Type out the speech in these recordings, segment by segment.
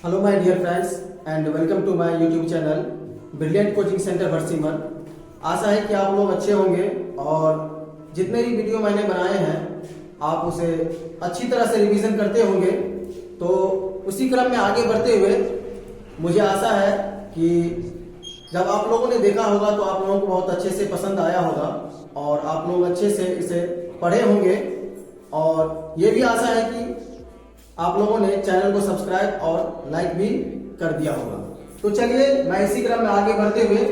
Hello my dear friends and welcome to my YouTube channel brilliant coaching centre भरसिमर। आशा है कि आप लोग अच्छे होंगे और जितने भी वीडियो मैंने बनाए हैं आप उसे अच्छी तरह से रिवीजन करते होंगे। तो उसी क्रम में आगे बढ़ते हुए मुझे आशा है कि जब आप लोगों ने देखा होगा तो आप लोगों को बहुत अच्छे से पसंद आया होगा और आप लोग अच्छे से इसे पढ़े होंगे। और ये भी आशा है कि आप लोगों ने चैनल को सब्सक्राइब और लाइक भी कर दिया होगा। तो चलिए मैं इसी क्रम में आगे बढ़ते हुए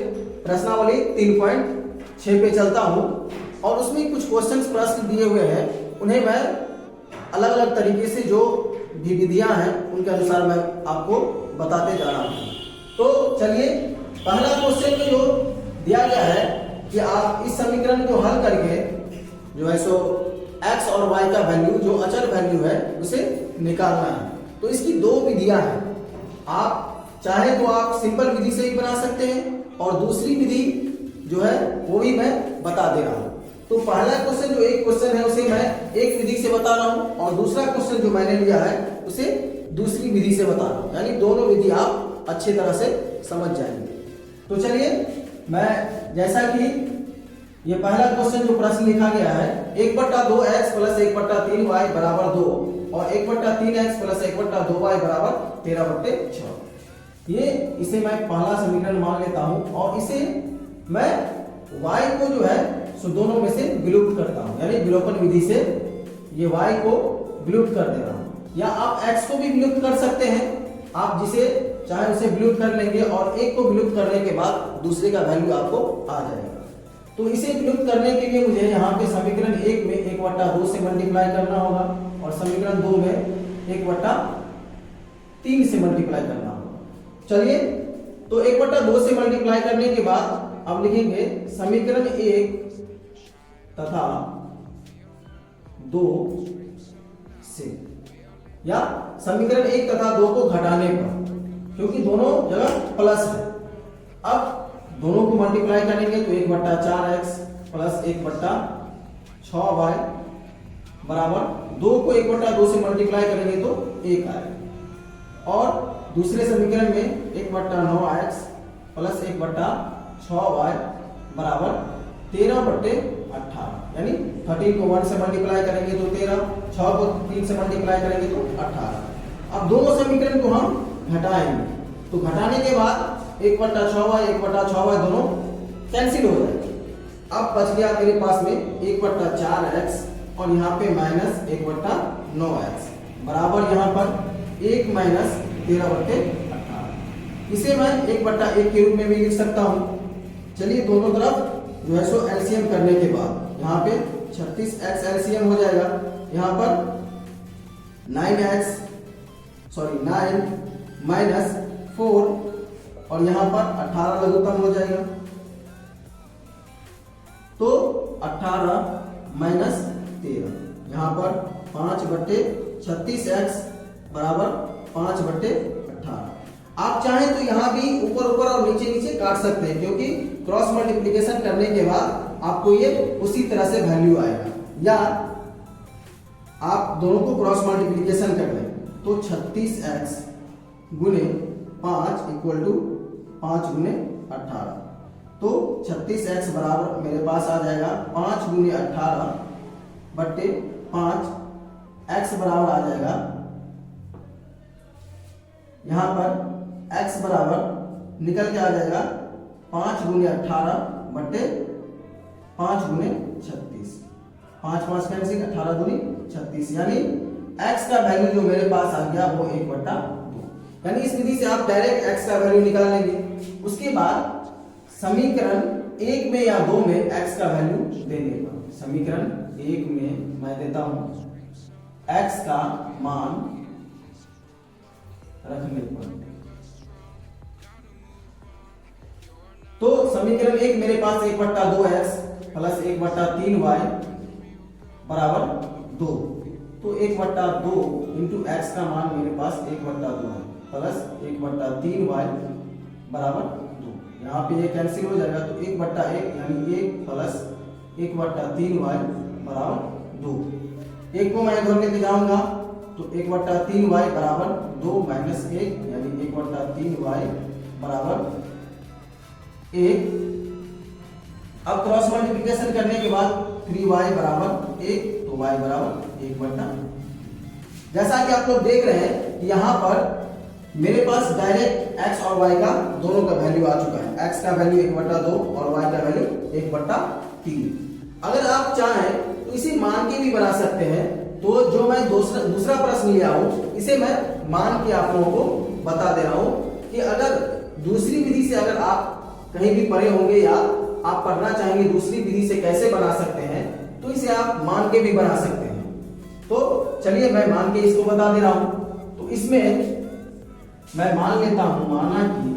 प्रश्नावली 3.6 पे चलता हूं और उसमें कुछ प्रश्न दिए हुए हैं, उन्हें मैं अलग अलग तरीके से जो भी विधियां हैं उनके अनुसार मैं आपको बताते जा रहा हूं। तो चलिए पहला क्वेश्चन में जो दिया गया है कि आप इस समीकरण को हल करके जो है सो x और y का वैल्यू जो अचर वैल्यू है उसे निकालना है। तो इसकी दो विधियां हैं, आप चाहे तो आप सिंपल विधि से ही बना सकते हैं और दूसरी विधि जो है वो भी मैं बता दे रहा हूं। तो पहला क्वेश्चन जो एक क्वेश्चन है उसे मैं एक विधि से बता रहा हूं और दूसरा क्वेश्चन जो मैंने लिया है उसे दूसरी विधि से बता रहा हूं, यानी दोनों विधि आप अच्छी तरह से समझ जाएंगे। तो चलिए मैं जैसा कि ये पहला क्वेश्चन जो प्रश्न लिखा गया है 1/2x + 1/3y बराबर 2 और 1/3x + 1/2y बराबर 13/6। ये इसे मैं पहला समीकरण मान लेता हूं और इसे मैं y को जो है सो दोनों में से विलुप्त करता हूं, यानी विलोपन विधि से ये y को विलुप्त कर दे रहा हूं। या आप x को भी विलुप्त कर सकते हैं, आप जिसे चाहे उसे विलुप्त कर लेंगे और एक को विलुप्त करने के बाद दूसरे का वैल्यू आपको आ जाएगा। तो इसे विलुप्त करने के लिए मुझे यहाँ पे समीकरण 1 में 1/2 से मल्टीप्लाई करना होगा और समीकरण 2 में 1/3 से मल्टीप्लाई करना होगा। चलिए तो 1/2 से मल्टीप्लाई करने के बाद अब लिखेंगे समीकरण 1 तथा 2 से, या समीकरण 1 तथा 2 को घटाने पर, क्योंकि दोनों जगह प्लस है। अब दोनों को मल्टीप्लाई करेंगे तो 1/4x + 1/6y बराबर 2 को 1/2 से मल्टीप्लाई करेंगे तो 1 आएगा। और दूसरे समीकरण में 1/9x + 1/6y बराबर 13/18, यानी 13 को 1 से मल्टीप्लाई करेंगे तो 13, 6 को 3 से मल्टीप्लाई करेंगे तो 18। अब दोनों समीकरण को हम घटाएंगे तो घटाने के बाद 1/6y दोनों कैंसिल हो जाएंगे। अब बच गया मेरे पास में 1/4x और यहाँ पे -1/9x बराबर यहाँ पर 1 - 13/18। इसे मैं 1/1 के रूप में भी लिख सकता हूँ। चलिए दोनों तरफ जो है सो एलसीएम करने के बाद यहाँ पे 36x एलसीएम हो जाएगा, यहाँ पर 9 - 4 और यहां पर 18 लघुत्तम हो जाएगा। तो 18 - 13 यहां पर 5/36x बराबर 5/18। आप चाहें तो यहां भी ऊपर ऊपर और नीचे नीचे काट सकते हैं, क्योंकि क्रॉस मल्टीप्लिकेशन करने के बाद आपको ये उसी तरह से वैल्यू आएगा। या आप दोनों को क्रॉस मल्टीप्लिकेशन कर लें तो 36x गुने 5 = 5 × 18। तो 36x बराबर मेरे पास आ जाएगा 5 × 18 बट्टे 5। x बराबर आ जाएगा यहां पर x बराबर निकल के आ जाएगा 5 × 18 बट्टे 5 × 36। 5 5 कैंसिल, 18 दूनी 36, यानी x का वैल्यू जो मेरे पास आ गया वो 1/2। यानी इस विधि से आप डायरेक्ट x का वैल्यू निकाल लेंगे। उसके बाद समीकरण 1 में या 2 में x का वैल्यू देने पर, समीकरण 1 में मैं देता हूं x का मान रखने पर, तो समीकरण 1 मेरे पास 1/2x + 1/3y बराबर 2। तो 1/2 × x का मान मेरे पास 1/2 है प्लस 1/3y बराबर 2। यहाँ पे ये कैंसिल हो जाएगा तो 1/1 यानी 1 प्लस 1/3y बराबर 2। 1 को मैं इधर लेके जाऊंगा तो 1/3y बराबर 2 - 1 यानी 1/3y बराबर 1। अब क्रॉस मल्टीप्लिकेशन करने के बाद 3y बराबर 1, तो y बराबर 1/। जैसा कि आप लोग देख रहे हैं कि यहाँ पर मेरे पास डायरेक्ट x और y का दोनों का वैल्यू आ चुका है। x का वैल्यू 1/2 और y का वैल्यू 1/3। अगर आप चाहें तो इसे मान के भी बना सकते हैं। तो जो मैं दूसरा प्रश्न लिया हूं, इसे मैं मान के आप लोगों को बता दे रहा हूं कि अगर दूसरी विधि से अगर आप कहीं भी पढ़े होंगे या आप पढ़ना चाहेंगे दूसरी विधि से कैसे बना सकते हैं, तो इसे आप मान के भी बना सकते हैं। तो चलिए मैं मान के इसको बता दे रहा हूं। तो इसमें मैं मान लेता हूं, माना कि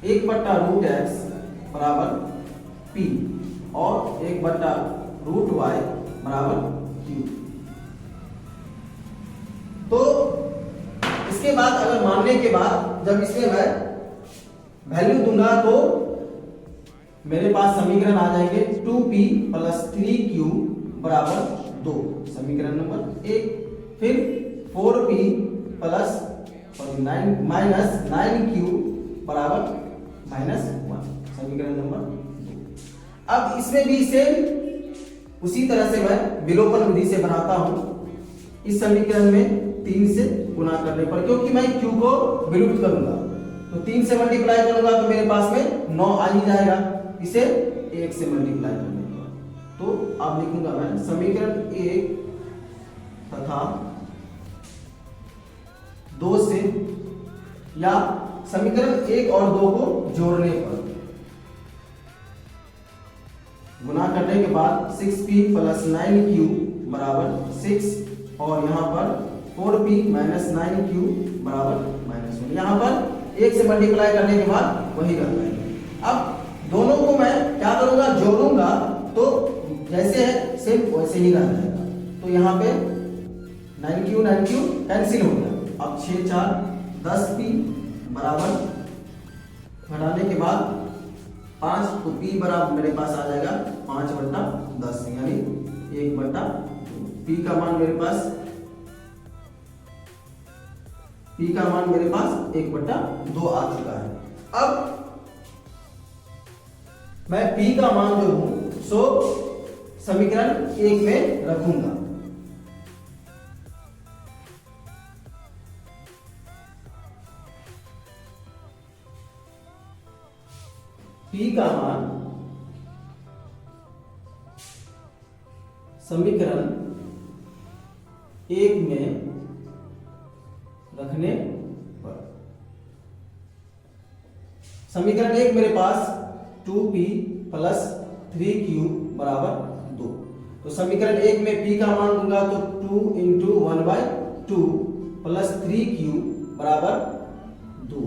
1/√x बराबर p और 1/√y बराबर q। तो इसके बाद अगर मानने के बाद जब इसमें मैं वैल्यू दूंगा तो मेरे पास समीकरण आ जाएंगे 2p + 3q बराबर 2, समीकरण नंबर 1। फिर 4p + 9q बराबर -1, समीकरण नंबर 2। अब इसमें भी सेम उसी तरह से मैं विलोपन विधि से बनाता हूं। इस समीकरण में 3 से गुणा करने पर, क्योंकि मैं q को विलुप्त करूंगा तो 3 से मल्टीप्लाई करूंगा तो मेरे पास में 9 आ ही जाएगा। इसे 1 से मल्टीप्लाई करने पर तो अब लिखूंगा मैं समीकरण 1 तथा 2 से, या समीकरण 1 और 2 को जोड़ने पर गुना करने के बाद 6p + 9q बराबर 6 और यहाँ पर 4p - 9q बराबर -1। यहाँ पर 1 से मल्टीप्लाई करने के बाद वही रह जाएगा। अब दोनों को मैं क्या करूंगा, जोड़ूंगा तो जैसे है सेम वैसे ही रह जाएगा। तो यहाँ पे 9q कैंसिल हो गया। अब 6 4 10p बराबर घटाने के बाद 5, तो p बराबर मेरे पास आ जाएगा 5/10, यानी 1/2। p का मान मेरे पास 1/2 आ चुका है। अब मैं p का मान जो हूं सो समीकरण 1 में रखूंगा। p का मान समीकरण 1 में रखने पर समीकरण 1 मेरे पास 2p + 3q बराबर 2। तो समीकरण 1 में p का मान दूंगा तो 2 × 1/2 + 3q बराबर 2,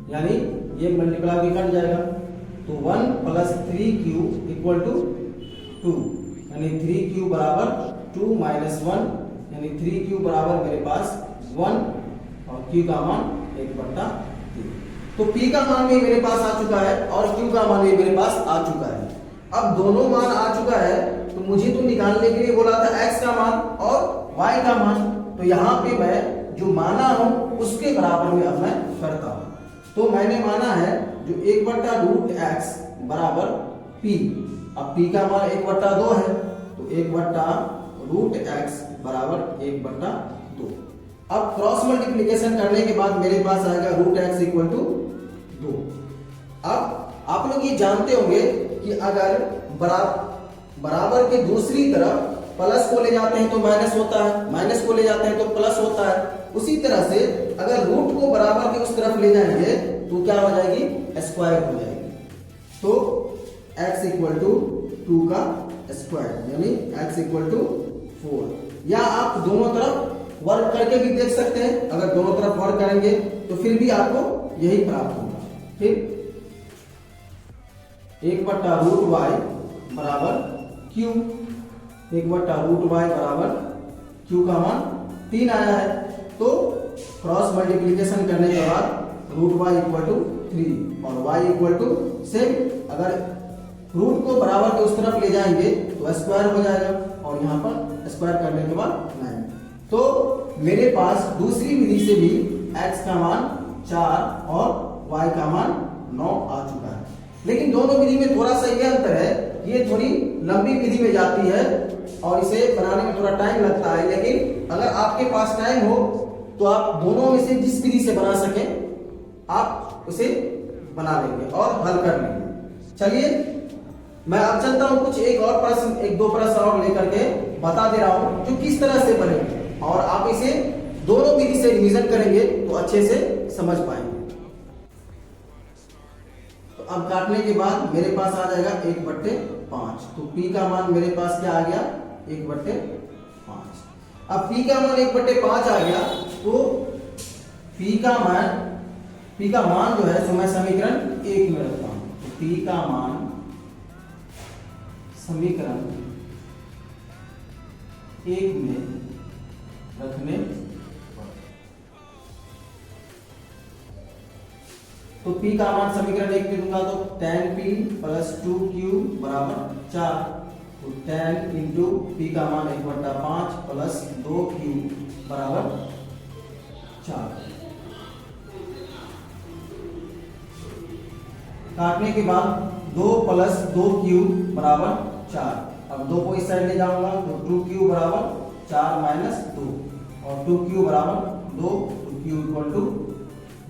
यानी ये मल्टीप्लाई कट जाएगा। तो 1 + 3q = 2, यानी 3q बराबर 2 - 1, यानी 3q बराबर मेरे पास 1 और q का मान 1/3। तो p का मान भी मेरे पास आ चुका है और q का मान भी मेरे पास आ चुका है। अब दोनों मान आ चुका है तो मुझे तो निकालने के लिए बोला था x का मान और y का मान। तो यहाँ पे मैं जो माना हूं उसके बराबर में अब मैं करता हूं। तो मैंने माना है जो 1/√x बराबर p। अब p का मान 1/2 है तो 1/√x बराबर 1/2। अब क्रॉस मल्टीप्लिकेशन करने के बाद मेरे पास आएगा √x = 2। अब आप लोग ये जानते होंगे कि अगर बराबर के दूसरी तरफ प्लस को ले जाते हैं तो माइनस होता है, माइनस को ले जाते हैं तो प्लस होता है। उसी तरह से अगर रूट को बराबर के उस तरफ ले जाएंगे तो क्या हो जाएगी, स्क्वायर हो जाएगी। तो x = 2 का स्क्वायर, यानी x = 4। या आप दोनों तरफ वर्क करके भी देख सकते हैं। अगर दोनों तरफ वर्क करेंगे तो फिर भी आपको यही प्राप्त होगा। फिर 1/√y बराबर q, 1/√y बराबर q का मान 3 आया है। तो क्रॉस मल्टीप्लिकेशन करने के बाद √y = 3 और y सेम, अगर रूट को बराबर के उस तरफ ले जाएंगे तो स्क्वायर हो जाएगा और यहाँ पर स्क्वायर करने के बाद 9। तो मेरे पास दूसरी विधि से भी x का मान 4 और y का मान 9 आ चुका है। लेकिन दोनों विधि में थोड़ा सा ये अंतर है, ये थोड़ी लंबी विधि में जाती है और इसे बनाने में थोड़ा टाइम लगता है। लेकिन अगर आपके पास टाइम हो तो आप दोनों में से जिस विधि से बना सकें आप उसे बना लेंगे और हल कर लेंगे। चलिए मैं अब चलता हूं, कुछ एक और प्रश्न, एक दो प्रश्न और लेकर के बता दे रहा हूं जो किस तरह से बनेंगे और आप इसे दोनों विधि से रिवीजन करेंगे तो अच्छे से समझ पाएंगे। तो अब काटने के बाद मेरे पास आ जाएगा 1/5। तो p का मान मेरे पास क्या आ गया, 1/5। अब p का मान 1/5 आ गया तो p का मान जो है, तो मैं समीकरण 1 में रखता हूं। तो p का मान समीकरण 1 में रखने पर, तो p का मान समीकरण 1 में दूंगा तो tan p प्लस 2q बराबर 4। तो tan इंटू p का मान 1/5 प्लस 2q बराबर 4। काटने के बाद 2 प्लस 2q बराबर 4। अब 2 को इस साइड ले जाऊंगा तो 2q बराबर 4 माइनस 2 और 2q बराबर 2। तो q इक्वल टू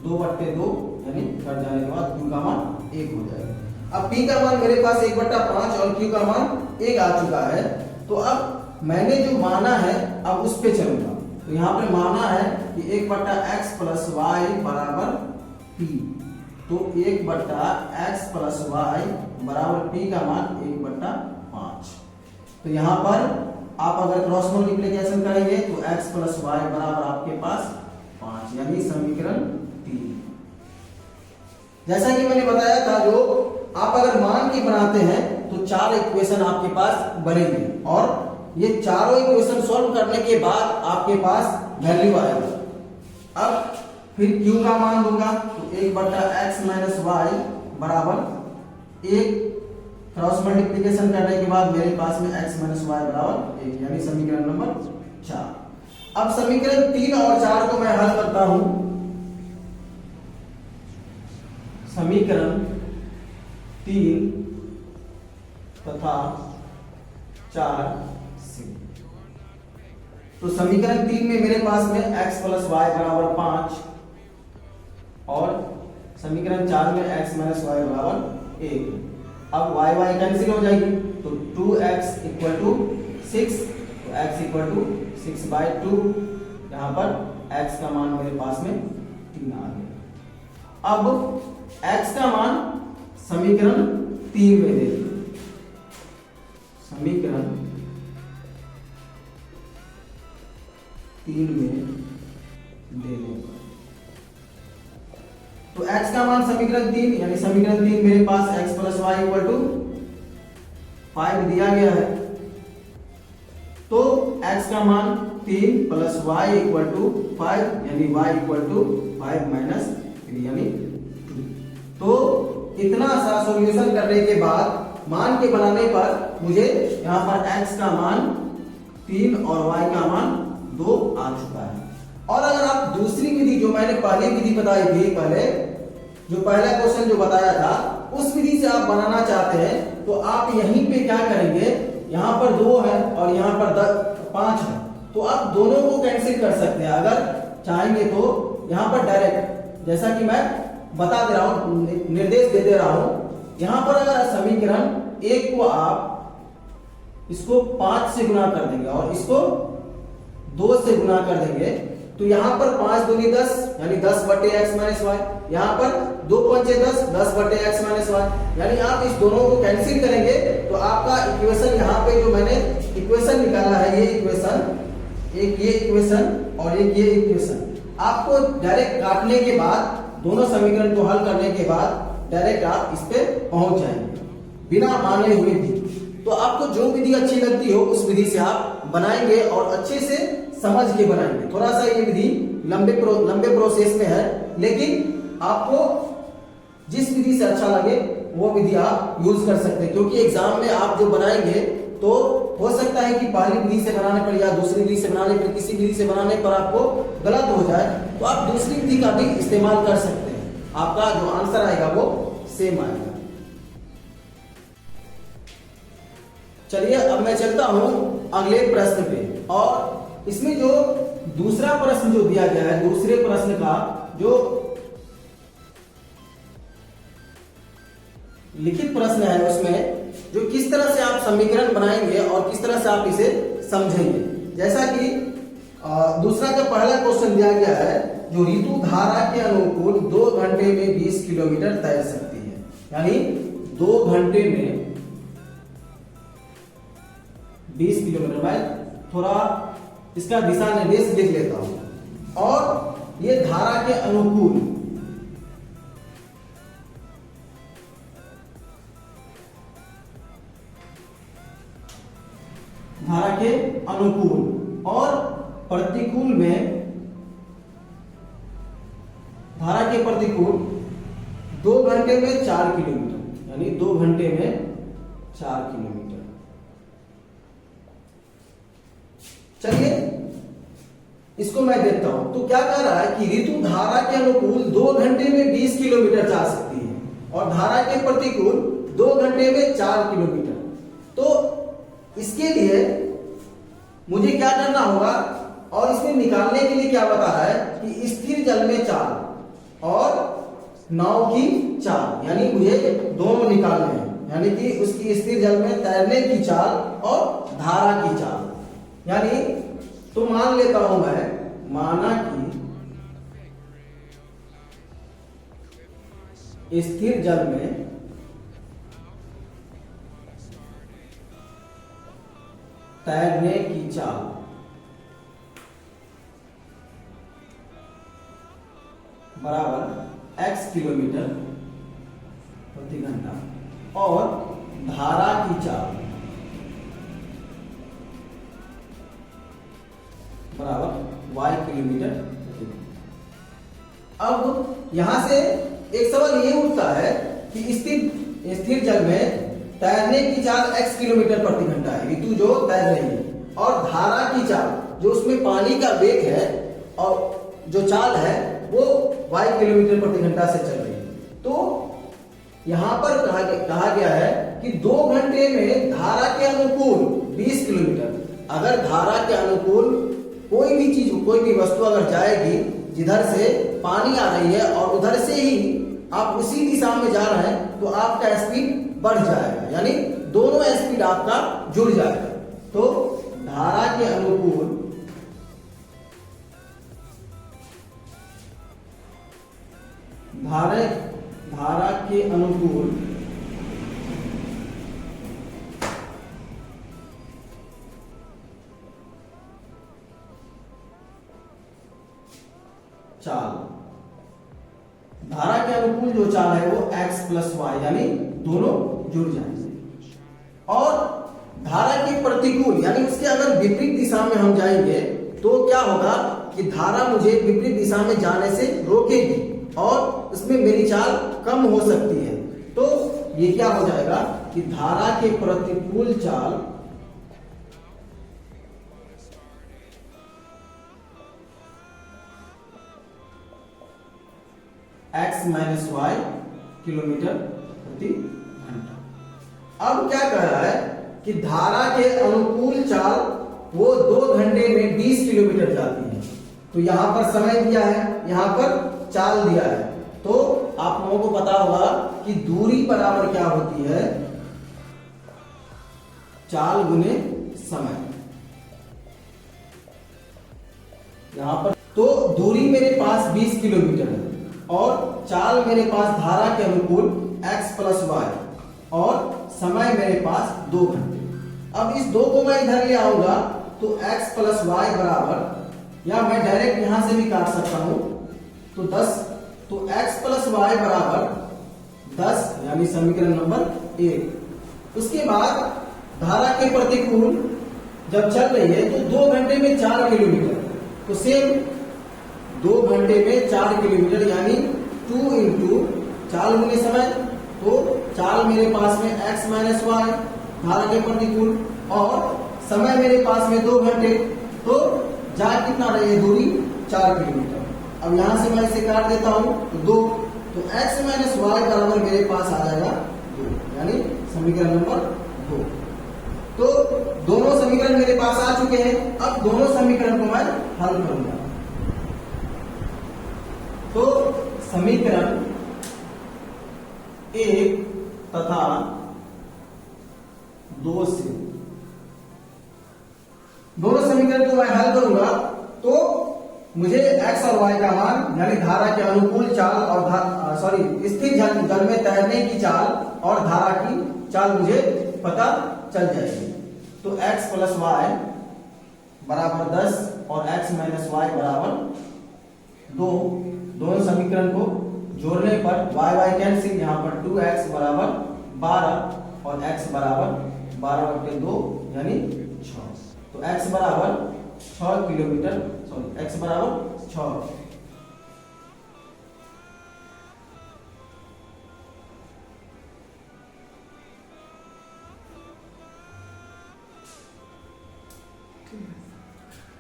2/2 यानी कट जाने के बाद q का मान 1 हो जाएगा। अब p का मान मेरे पास 1/5 और q का मान 1 आ चुका है। तो अब मैंने जो माना है अब उस पे चलूंगा। तो यहाँ पे माना है कि 1/x प्लस वाई बराबर p। तो 1/x प्लस वाई बराबर p का मान 1/5। तो यहाँ पर आप अगर क्रॉस मल्टीप्लिकेशन करेंगे तो x प्लस वाई बराबर आपके पास 5 यानी समीकरण 3। जैसा कि मैंने बताया था, जो आप अगर मान की बनाते हैं तो 4 इक्वेशन आपके पास बनेंगे और ये चारों इक्वेशन सॉल्व करने के बाद आपके पास वैल्यू आएगा। अब फिर q का मान दूंगा तो 1/x माइनस वाई बराबर 1। क्रॉस मल्टीप्लिकेशन करने के बाद मेरे पास में x माइनस वाई बराबर 1 यानी समीकरण नंबर 4। अब समीकरण 3 और 4 को मैं हल करता हूं। समीकरण 3 तथा 4 से, तो समीकरण 3 में मेरे पास में x प्लस वाई बराबर 5 और समीकरण 4 में x माइनस वाई बराबर 1। अब y कैंसिल हो जाएगी तो 2x इक्वल टू 6। तो x इक्वल टू 6/2। यहाँ पर x का मान मेरे पास में 3 आ गया। अब x का मान समीकरण 3 में दे देंगे। समीकरण 3 में देने पर तो x का मान समीकरण 3 यानी समीकरण 3 मेरे पास x plus y equal to 5 दिया गया है। तो x का मान 3 प्लस वाई इक्वल टू 5 यानी y इक्वल टू 5 माइनस 3 यानी 2। तो इतना सा सॉल्यूशन करने के बाद मान के बनाने पर मुझे यहाँ पर x का मान 3 और y का मान 2 आ चुका है। और अगर आप दूसरी विधि जो मैंने पहली विधि बताई थी, पहला क्वेश्चन जो बताया था उस विधि से आप बनाना चाहते हैं तो आप यहीं पे क्या करेंगे, यहाँ पर 2 है और यहाँ पर 5 है तो आप दोनों को कैंसिल कर सकते हैं अगर चाहेंगे। तो यहाँ पर डायरेक्ट जैसा कि मैं बता दे रहा हूँ, निर्देश दे दे रहा हूँ, यहाँ पर अगर समीकरण 1 को आप इसको 5 से गुना कर देंगे और इसको 2 से गुना कर देंगे तो यहाँ पर 5 दूनी 10 यानी 10/x माइनस वाई। यहाँ पर 2 पंचे 10, 10/x माइनस वाई। यानी आप इस दोनों को कैंसिल करेंगे तो आपका इक्वेशन यहाँ पे जो मैंने इक्वेशन निकाला है, ये इक्वेशन, एक ये इक्वेशन और एक ये इक्वेशन, आपको डायरेक्ट काटने के बाद दोनों समीकरण को हल करने के बाद डायरेक्ट आप इस पे पहुंच जाएंगे बिना माने हुए भी। तो आपको जो विधि अच्छी लगती हो उस विधि से आप बनाएंगे और अच्छे से समझ के बनाएंगे। थोड़ा सा ये विधि लंबे प्रोसेस में है, लेकिन आपको जिस विधि से अच्छा लगे वो विधि आप यूज कर सकते हैं, क्योंकि एग्जाम में आप जो बनाएंगे तो हो सकता है कि पहली विधि से बनाने पर या दूसरी विधि से बनाने पर, किसी विधि से बनाने पर आपको गलत हो जाए, तो आप दूसरी विधि का भी इस्तेमाल कर सकते हैं, आपका जो आंसर आएगा वो सेम आएगा। चलिए अब मैं चलता हूं अगले प्रश्न पे, और इसमें जो दूसरा प्रश्न जो दिया गया है, दूसरे प्रश्न का जो लिखित प्रश्न है उसमें जो किस तरह से आप समीकरण बनाएंगे और किस तरह से आप इसे समझेंगे। जैसा कि दूसरा का पहला क्वेश्चन दिया गया है, जो ऋतु धारा के अनुकूल 2 घंटे में 20 किलोमीटर तैर सकती है, यानी 2 घंटे में 20 किलोमीटर। मैं थोड़ा इसका दिशा निर्देश लिख लेता हूं। और ये धारा के अनुकूल, धारा के अनुकूल और प्रतिकूल में, धारा के प्रतिकूल 2 घंटे में 4 किलोमीटर, यानी 2 घंटे में 4 किलोमीटर। चलिए इसको मैं देखता हूं। तो क्या कह रहा है कि ऋतु धारा के अनुकूल 2 घंटे में 20 किलोमीटर जा सकती है और धारा के प्रतिकूल 2 घंटे में 4 किलोमीटर। तो इसके लिए मुझे क्या करना होगा, और इसमें निकालने के लिए क्या बता रहा है कि स्थिर जल में चाल और नाव की चाल, यानी मुझे दोनों निकालने हैं, यानी कि उसकी स्थिर जल में तैरने की चाल और धारा की चाल। यानी तो मान लेता हूं मैं, माना कि स्थिर जल में तैरने की चाल बराबर x किलोमीटर प्रति घंटा और धारा की चाल बराबर y किलोमीटर प्रति घंटा। अब यहां से एक सवाल ये उठता है कि स्थिर जल में तैरने की चाल x किलोमीटर प्रति घंटा है, ऋतु जो तैर रही है, और धारा की चाल जो उसमें पानी का वेग है और जो चाल है वो y किलोमीटर प्रति घंटा से चल रही है। तो यहां पर कहा गया है कि 2 घंटे में धारा के अनुकूल 20 किलोमीटर। अगर धारा के अनुकूल कोई भी चीज, कोई भी वस्तु अगर जाएगी जिधर से पानी आ रही है और उधर से ही आप उसी दिशा में जा रहे हैं, तो आपका स्पीड बढ़ जाएगा, यानी दोनों स्पीड आपका जुड़ जाएगा। तो धारा के अनुकूल धारा के अनुकूल चाल, धारा के अनुकूल जो चाल है वो x प्लस वाई, यानी दोनों जुड़ जाएंगे। और धारा के प्रतिकूल, यानी उसके अगर विपरीत दिशा में हम जाएंगे तो क्या होगा कि धारा मुझे विपरीत दिशा में जाने से रोकेगी और उसमें मेरी चाल कम हो सकती है। तो ये क्या हो जाएगा कि धारा के प्रतिकूल चाल x माइनस वाई किलोमीटर प्रति घंटा। अब क्या कह रहा है कि धारा के अनुकूल चाल वो 2 घंटे में 20 किलोमीटर जाती है। तो यहां पर समय दिया है, यहां पर चाल दिया है, तो आप लोगों को पता होगा कि दूरी बराबर क्या होती है, चाल गुने समय। यहां पर तो दूरी मेरे पास 20 किलोमीटर है और चाल मेरे पास धारा के अनुकूल x प्लस वाई और समय मेरे पास 2 घंटे। अब इस 2 को मैं इधर ले आऊंगा तो x प्लस वाई बराबर, या मैं डायरेक्ट यहां से भी काट सकता हूं, तो 10, तो x प्लस वाई बराबर 10, यानी समीकरण नंबर 1। उसके बाद धारा के प्रतिकूल जब चल रही है तो 2 घंटे में 4 किलोमीटर, तो सेम 2 घंटे में 4 किलोमीटर, यानी 2 इंटू चाल गुने समय। तो चाल मेरे पास में x माइनस वाई धारा के प्रतिकूल और समय मेरे पास में 2 घंटे, तो जा कितना रही है दूरी 4 किलोमीटर। अब यहां से मैं इसे काट देता हूं तो 2, तो x माइनस वाई बराबर मेरे पास आ जाएगा 2, यानी समीकरण नंबर 2। तो दोनों समीकरण मेरे पास आ चुके हैं। अब दोनों समीकरण को मैं हल करूंगा। तो समीकरण 1 तथा 2 से दोनों समीकरण को मैं हल करूंगा, तो मुझे x और y का मान यानी धारा के अनुकूल चाल और स्थिर जल में तैरने की चाल और धारा की चाल मुझे पता चल जाएगी। तो x प्लस वाई बराबर 10 और x माइनस वाई बराबर 2, दोनों समीकरण को जोड़ने पर y कैंसिल, यहाँ पर 2x बराबर 12 और x बराबर 12/2 यानी 6। तो x बराबर 6 किलोमीटर, x बराबर 6।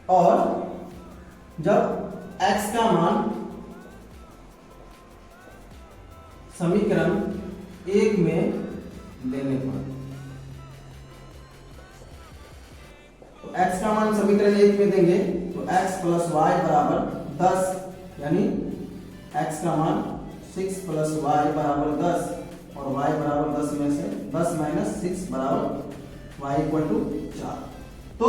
और जब x का मान समीकरण 1 में लेने पर, तो x का मान समीकरण 1 में देंगे तो x प्लस वाई बराबर 10, यानी x का मान 6 प्लस वाई बराबर 10 और y बराबर 10 में से 10 माइनस 6 बराबर y इक्वल टू 4। तो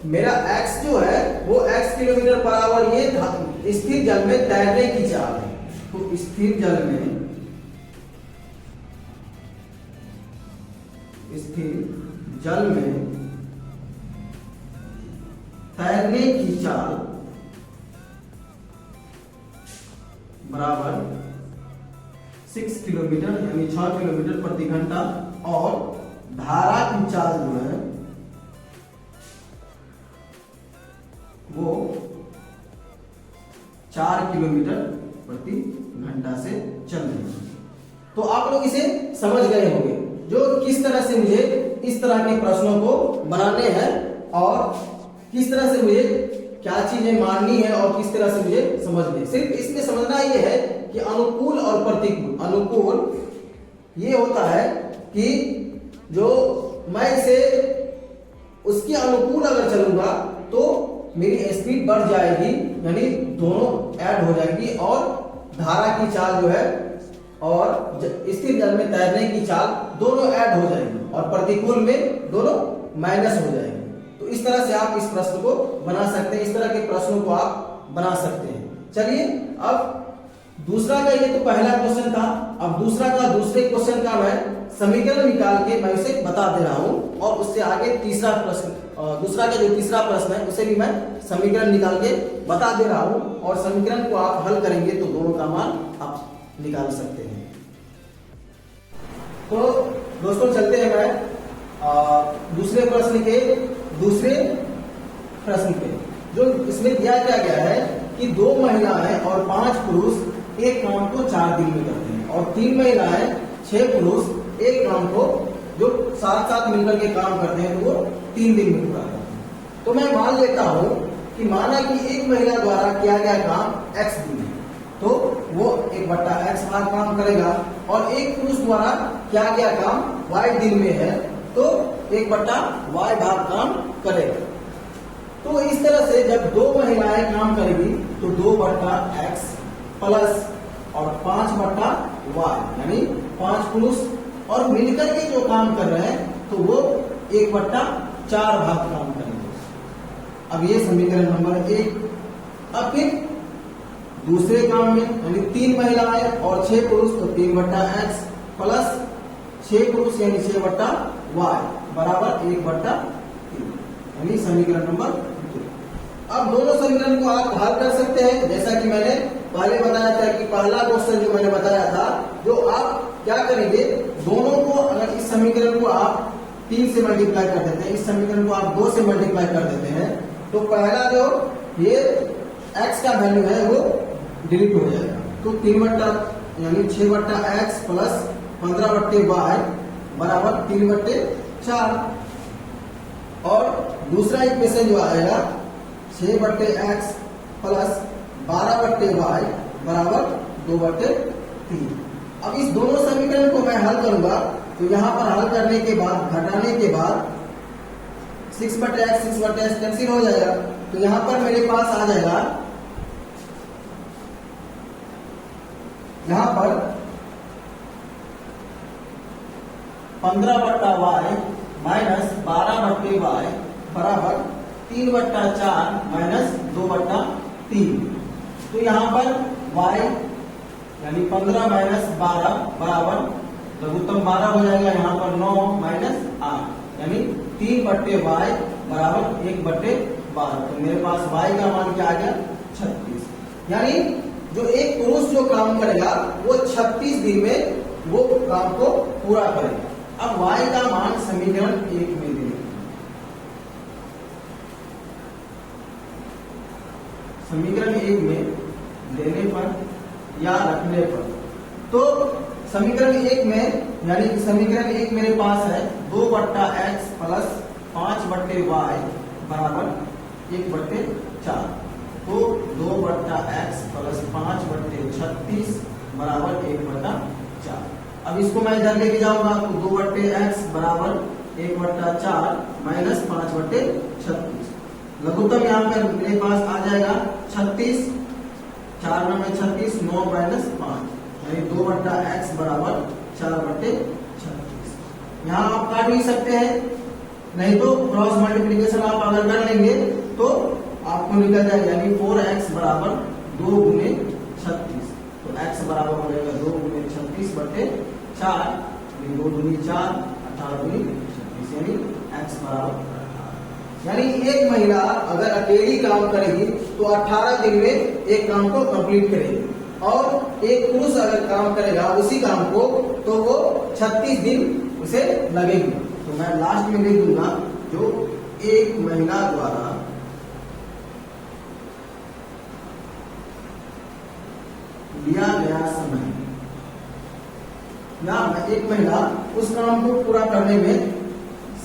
मेरा x जो है वो x किलोमीटर पर आवर ये स्थिर जल में तैरने की चाल है। तो स्थिर जल में तैरने की चाल बराबर 6 किलोमीटर यानी 6 किलोमीटर प्रति घंटा, और धारा की चाल जो है वो 4 किलोमीटर प्रति घंटा से चल रही है। तो आप लोग इसे समझ गए होंगे जो किस तरह से मुझे इस तरह के प्रश्नों को बनाने हैं और किस तरह से मुझे क्या चीजें माननी है और किस तरह से मुझे समझनी है। सिर्फ इसमें समझना ये है कि अनुकूल और प्रतिकूल। अनुकूल ये होता है कि जो मैं इसे उसके अनुकूल अगर चलूंगा तो मेरी स्पीड बढ़ जाएगी, यानी दोनों ऐड हो जाएगी और धारा की चाल जो है और स्थिर जल में तैरने की चाल दोनों ऐड हो जाएगी, और प्रतिकूल में दोनों माइनस हो जाएगी। तो इस तरह से आप इस प्रश्न को बना सकते हैं, इस तरह के प्रश्नों को आप बना सकते हैं। चलिए अब दूसरा का, ये तो पहला क्वेश्चन था। अब दूसरे क्वेश्चन का मैं समीकरण निकाल के मैं उसे बता दे रहा हूं, और उससे आगे तीसरा प्रश्न, दूसरा का जो तीसरा प्रश्न है उसे भी मैं समीकरण निकाल के बता दे रहा हूं, और समीकरण को आप हल करेंगे तो दोनों का मान आप निकाल सकते हैं। तो दोस्तों चलते हैं मैं दूसरे प्रश्न पे। जो इसमें दिया क्या है कि 2 महिलाएं और 5 पुरुष एक काम को 4 दिन में करते हैं, और 3 महिलाएं 6 पुरुष एक काम को जो साथ मिलकर के काम करते हैं तो वो 3 दिन में पूरा करते हैं। तो मैं मान लेता हूं कि माना कि एक महिला द्वारा किया गया काम x दिन है, तो वो 1/x भाग काम करेगा, और एक पुरुष द्वारा किया गया काम y दिन में है तो 1/y भाग काम करेगा। तो इस तरह से जब 2 महिलाएं काम करेगी तो 2/x प्लस और 5/y यानी 5 पुरुष और मिलकर के जो काम कर रहे हैं तो वो 1/4 भाग काम करेंगे। अब ये समीकरण नंबर 1। अब फिर दूसरे काम में यानी 3 महिलाएं और 6 पुरुष तो 3/x प्लस 6 पुरुष यानी 6/y बराबर 1/3 यानी समीकरण नंबर 2। अब दोनों समीकरण को आप हल कर सकते हैं, जैसा कि मैंने पहले बताया था कि पहला क्वेश्चन जो मैंने बताया था, जो आप क्या करेंगे, दोनों को अगर इस समीकरण को आप 3 से मल्टीप्लाई कर देते हैं, इस समीकरण को आप 2 से मल्टीप्लाई कर देते हैं, तो पहला जो ये x का वैल्यू है वो डिलीट हो जाएगा। तो 3 यानी 6/x प्लस 15/y बराबर 3/4, और दूसरा इक्वेशन जो आएगा 6/x प्लस 12/y बराबर 2/3। अब इस दोनों समीकरण को मैं हल करूंगा तो यहाँ पर हल करने के बाद घटाने के बाद 6/x कैंसिल हो जाएगा। तो यहाँ पर मेरे पास आ जाएगा, यहाँ पर 15/y माइनस 12/y बराबर 3/4 माइनस 2/3। तो यहाँ पर y यानी 15 माइनस 12 बराबर लघुत्तम 12 हो जाएगा। यहाँ पर 9 माइनस 8 यानी 3/y बराबर 1/12। तो मेरे पास y का मान क्या आ गया 36। यानी जो एक पुरुष जो काम करेगा वो 36 दिन में वो काम को पूरा करेगा। अब y का मान समीकरण 1 में देंगे। समीकरण 1 में देने पर या रखने पर, तो समीकरण 1 में यानी कि समीकरण 1 मेरे पास है 2/x प्लस 5/y बराबर 1/4। तो 2/x प्लस 5/36 बराबर 1/4। अब इसको मैं इधर लेके जाऊंगा तो 2/x बराबर 1/4 माइनस 5/36। लघुत्तम यहाँ पर मेरे पास आ जाएगा 36, 4 में 36, 9 माइनस 5 यानी 2/x बराबर 4/36। यहाँ आप काट भी सकते हैं, नहीं तो क्रॉस मल्टीप्लीकेशन आप अगर कर लेंगे तो आपको निकल जाएगा, यानी 4x बराबर 2 गुने 36। तो x बराबर हो जाएगा 2 गुने 36/4, 2 दूनी 4, 18 दूनी 36 यानी x बराबर। यानी एक महिला अगर अकेली काम करेगी तो 18 दिन में एक काम को कंप्लीट करेगी, और एक पुरुष अगर काम करेगा उसी काम को तो वो 36 दिन उसे लगेगी। तो मैं लास्ट में लिख दूंगा जो एक महिला द्वारा लिया गया समय, या एक महिला उस काम को पूरा करने में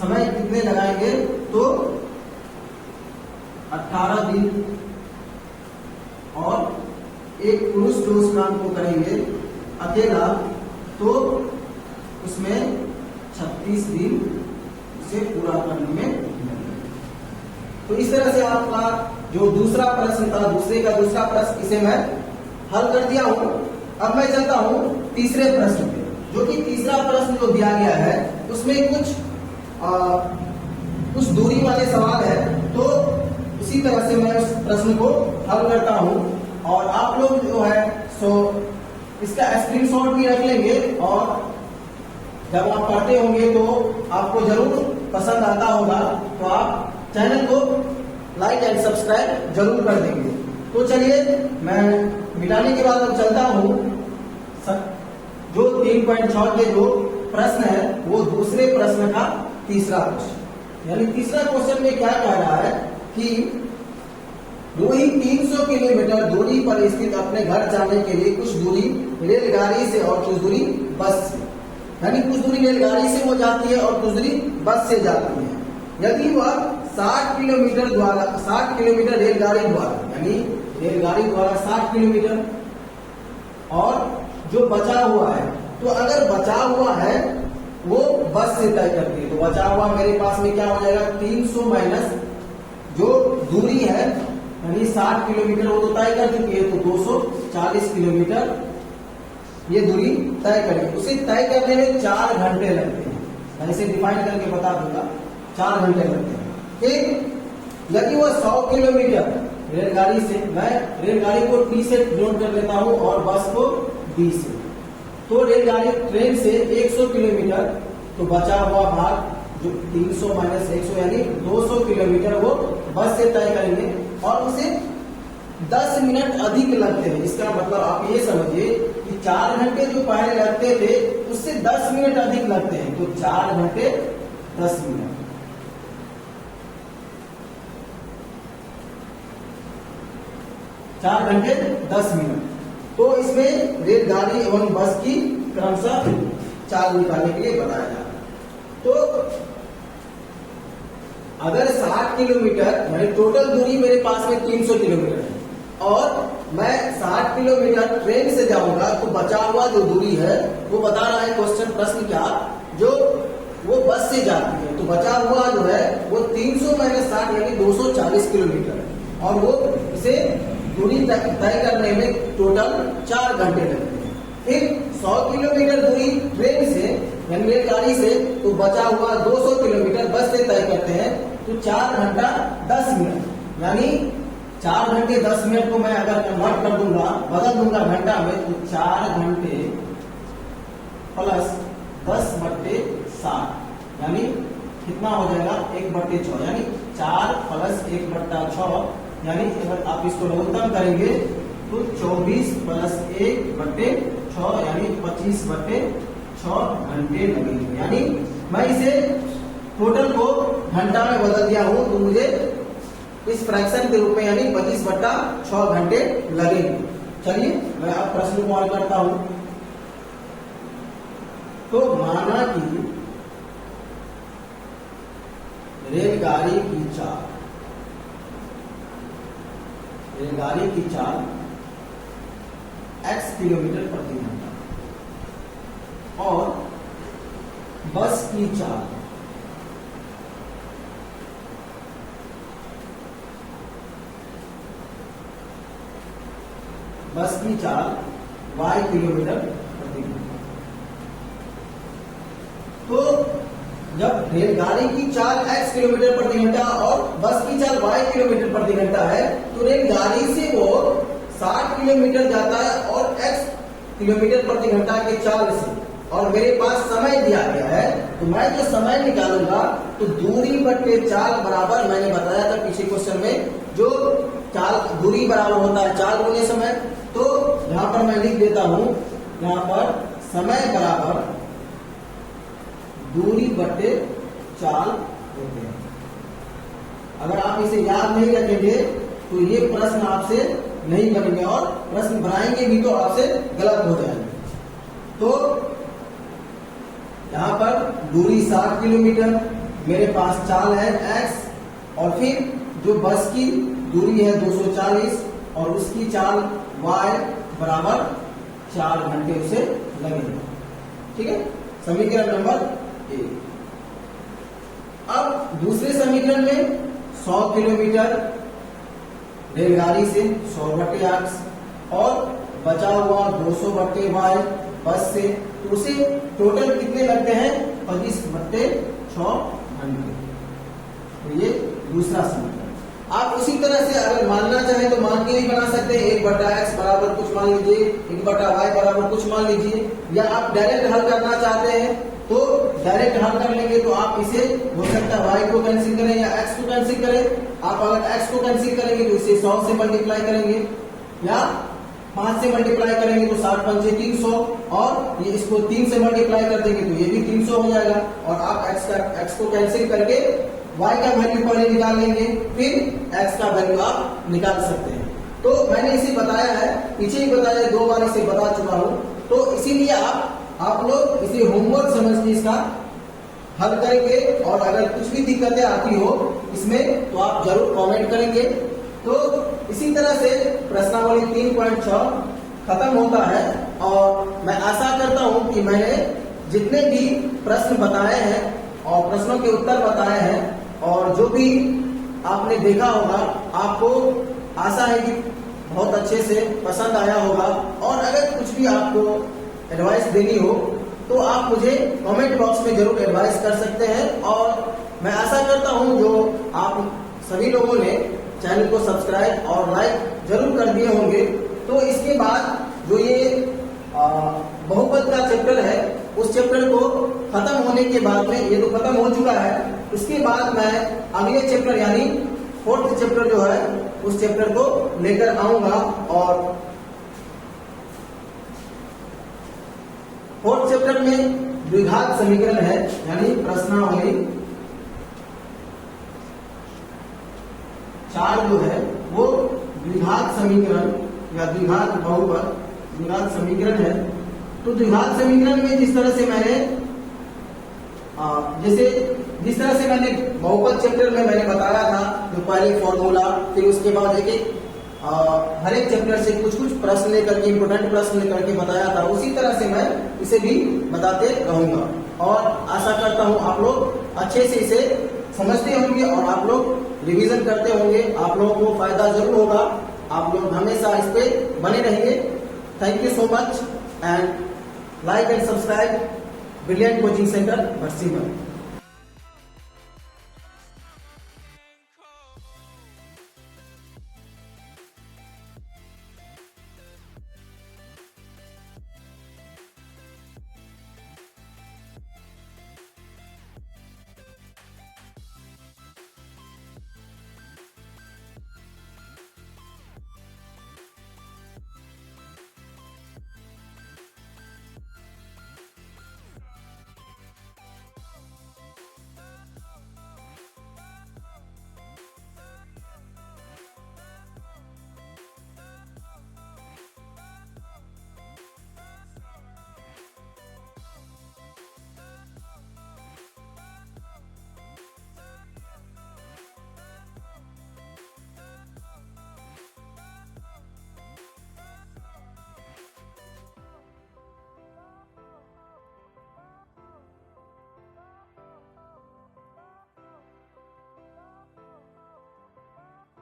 समय कितने लगाएंगे तो 18 दिन, और एक पुरुष जो उस काम को करेंगे अकेला तो उसमें 36 दिन उसे पूरा करने में लगेंगे। तो इस तरह से आपका जो दूसरा प्रश्न था, दूसरे का दूसरा प्रश्न, इसे मैं हल कर दिया हूं। अब मैं चलता हूं तीसरे प्रश्न पे, जो कि तीसरा प्रश्न जो दिया गया है उसमें कुछ दूरी वाले सवाल है। तो इसी तरह से मैं उस प्रश्न को हल करता हूं, और आप लोग जो है सो इसका स्क्रीनशॉट भी रख लेंगे, और जब आप पढ़ते होंगे तो आपको जरूर पसंद आता होगा, तो आप चैनल को लाइक एंड सब्सक्राइब जरूर कर देंगे। तो चलिए मैं मिटाने के बाद अब चलता हूं जो 3.6 के जो प्रश्न है वो दूसरे प्रश्न का तीसरा क्वेश्चन। यानी तीसरा क्वेश्चन में क्या कह रहा है कि रोही 300 किलोमीटर दूरी पर स्थित अपने घर जाने के लिए कुछ दूरी रेलगाड़ी से और कुछ दूरी बस से, यानी कुछ दूरी रेलगाड़ी से वो जाती है और कुछ दूरी बस से जाती है। यदि वह 60 किलोमीटर रेलगाड़ी द्वारा, यानी रेलगाड़ी द्वारा 60 किलोमीटर, और जो बचा हुआ है, तो अगर बचा हुआ है वो बस से तय करती है, तो बचा हुआ मेरे पास में क्या हो जाएगा 300 माइनस जो दूरी है यानी 60 किलोमीटर वो तो तय कर चुकी है, तो 240 किलोमीटर ये दूरी तय करेगी। उसे तय करने में 4 घंटे लगते हैं, मैं इसे डिफाइन करके बता दूंगा, 4 घंटे लगते हैं। फिर यदि वो 100 किलोमीटर रेलगाड़ी से, मैं रेलगाड़ी को T से नोट कर लेता हूं और बस को D से, तो रेलगाड़ी ट्रेन से 100 किलोमीटर, तो बचा हुआ भाग जो 300 माइनस 100 यानी 200 किलोमीटर वो बस से तय करेंगे, और उसे 10 मिनट अधिक लगते हैं। इसका मतलब आप ये समझिए कि 4 घंटे जो पहले लगते थे उससे 10 मिनट अधिक लगते हैं, तो 4 घंटे 10 मिनट। 4 घंटे 10 मिनट। तो इसमें रेलगाड़ी एवं बस की क्रमशः चाल निकालने के लिए बताया जा रहा है। तो अगर 60 किलोमीटर यानी टोटल दूरी मेरे पास में 300 किलोमीटर है और मैं 60 किलोमीटर ट्रेन से जाऊंगा तो बचा हुआ जो दूरी है वो बता रहा है क्वेश्चन प्रश्न क्या, जो वो बस से जाती है, तो बचा हुआ जो है वो 300 माइनस 60 यानी 240 किलोमीटर है और वो इसे दूरी तय करने में टोटल 4 घंटे लगते हैं। फिर 100 किलोमीटर दूरी ट्रेन से यानी रेलगाड़ी से तो बचा हुआ 200 किलोमीटर बस से तय करते हैं, तो 4 घंटा 10 मिनट यानी 4 घंटे 10 मिनट को मैं अगर कन्वर्ट कर दूंगा, बदल दूंगा घंटा में, तो 4 घंटे प्लस 10/60 यानी कितना हो जाएगा 1/6 यानी 4 प्लस 1/6 यानी अगर आप इसको लघुत्तम करेंगे तो 24 प्लस 1/6 यानी 25/6 घंटे लगेंगे। यानी मैं इसे टोटल को घंटा में बदल दिया हूं तो मुझे इस फ्रैक्शन के रूप में यानी 25/6 घंटे लगेंगे। चलिए मैं अब प्रश्न को हल करता हूं। तो माना कि रेलगाड़ी की चाल x किलोमीटर प्रति घंटा और बस की चाल y किलोमीटर प्रति घंटा। तो जब रेलगाड़ी की चाल x किलोमीटर प्रति घंटा और बस की चाल y किलोमीटर प्रति घंटा है तो रेलगाड़ी से वो 60 किलोमीटर जाता है और x किलोमीटर प्रति घंटा के चाल से, और मेरे पास समय दिया गया है तो मैं जो समय निकालूंगा तो दूरी बटे चाल बराबर, मैंने बताया था पीछे क्वेश्चन में, जो चाल दूरी बराबर होता है चाल गुने समय। तो यहां पर मैं लिख देता हूं, यहां पर समय बराबर दूरी बटे चाल होते हैं। अगर आप इसे याद नहीं रखेंगे तो ये प्रश्न आपसे नहीं बनेंगे और प्रश्न बनाएंगे भी तो आपसे गलत हो जाएंगे। तो यहां पर दूरी 60 किलोमीटर, मेरे पास चाल है x और फिर जो बस की दूरी है 240 और उसकी चाल y बराबर 4 घंटे उसे लगेंगे। ठीक है, समीकरण नंबर 1। अब दूसरे समीकरण में 100 किलोमीटर रेलगाड़ी से 100/x और बचा हुआ 200/y बस से, तो उसे टोटल कितने लगते हैं 25/6 घंटे। तो ये दूसरा समीकरण। आप उसी तरह से अगर मानना चाहें तो मान के भी बना सकते हैं, 1/x बराबर कुछ मान लीजिए, 1/y बराबर कुछ मान लीजिए, या आप डायरेक्ट हल करना चाहते हैं तो डायरेक्ट हल कर लेंगे। तो आप इसे हो सकता है y को कैंसिल करें या x को कैंसिल करें। आप अगर x को कैंसिल करेंगे तो इसे 100 से मल्टीप्लाई करेंगे या 5 से मल्टीप्लाई करेंगे तो 60 पंचे 300 और ये इसको 3 से मल्टीप्लाई कर देंगे तो ये भी 300 हो जाएगा। और आप x को कैंसिल करके y का वैल्यू पहले निकाल लेंगे, फिर x का वैल्यू आप निकाल सकते हैं। तो मैंने इसे बताया है, पीछे ही बताया, 2 बार इसे बता चुका हूं। तो इसीलिए आप लोग इसे होमवर्क समझ के इसका हल करेंगे और अगर कुछ भी दिक्कतें आती हो इसमें तो आप जरूर कमेंट करेंगे। तो इसी तरह से प्रश्नावली 3.6 खत्म होता है और मैं आशा करता हूं कि मैंने जितने भी प्रश्न बताए हैं और प्रश्नों के उत्तर बताए हैं और जो भी आपने देखा होगा, आपको आशा है कि बहुत अच्छे से पसंद आया होगा। और अगर कुछ भी आपको एडवाइस देनी हो तो आप मुझे कमेंट बॉक्स में जरूर एडवाइस कर सकते हैं। और मैं आशा करता हूं जो आप सभी लोगों ने चैनल को सब्सक्राइब और लाइक जरूर कर दिए होंगे। तो इसके बाद जो ये बहुपद का चैप्टर है उस चैप्टर को खत्म होने के बाद में, ये तो खत्म हो चुका है, उसके बाद मैं अगले चैप्टर यानी 4th चैप्टर जो है उस चैप्टर को लेकर आऊंगा। और 4th चैप्टर में द्विघात समीकरण है यानी प्रश्नावली 4 जो है वो द्विघात समीकरण या द्विघात बहुपद द्विघात समीकरण है। तो द्विघात समीकरण में जिस तरह से मैंने जैसे जिस तरह से मैंने बहुपद चैप्टर में मैंने बताया था, जो पहले फॉर्मूला, फिर उसके बाद एक हर एक चैप्टर से कुछ कुछ प्रश्न लेकर के, इंपोर्टेंट प्रश्न लेकर के बताया था, उसी तरह से मैं इसे भी बताते रहूंगा। और आशा करता हूं आप लोग अच्छे से इसे समझते होंगे और आप लोग रिवीजन करते होंगे, आप लोगों को फायदा जरूर होगा, आप लोग हमेशा इस पे बने रहेंगे। Thank you so much and like and subscribe brilliant coaching centre Bhatsimar.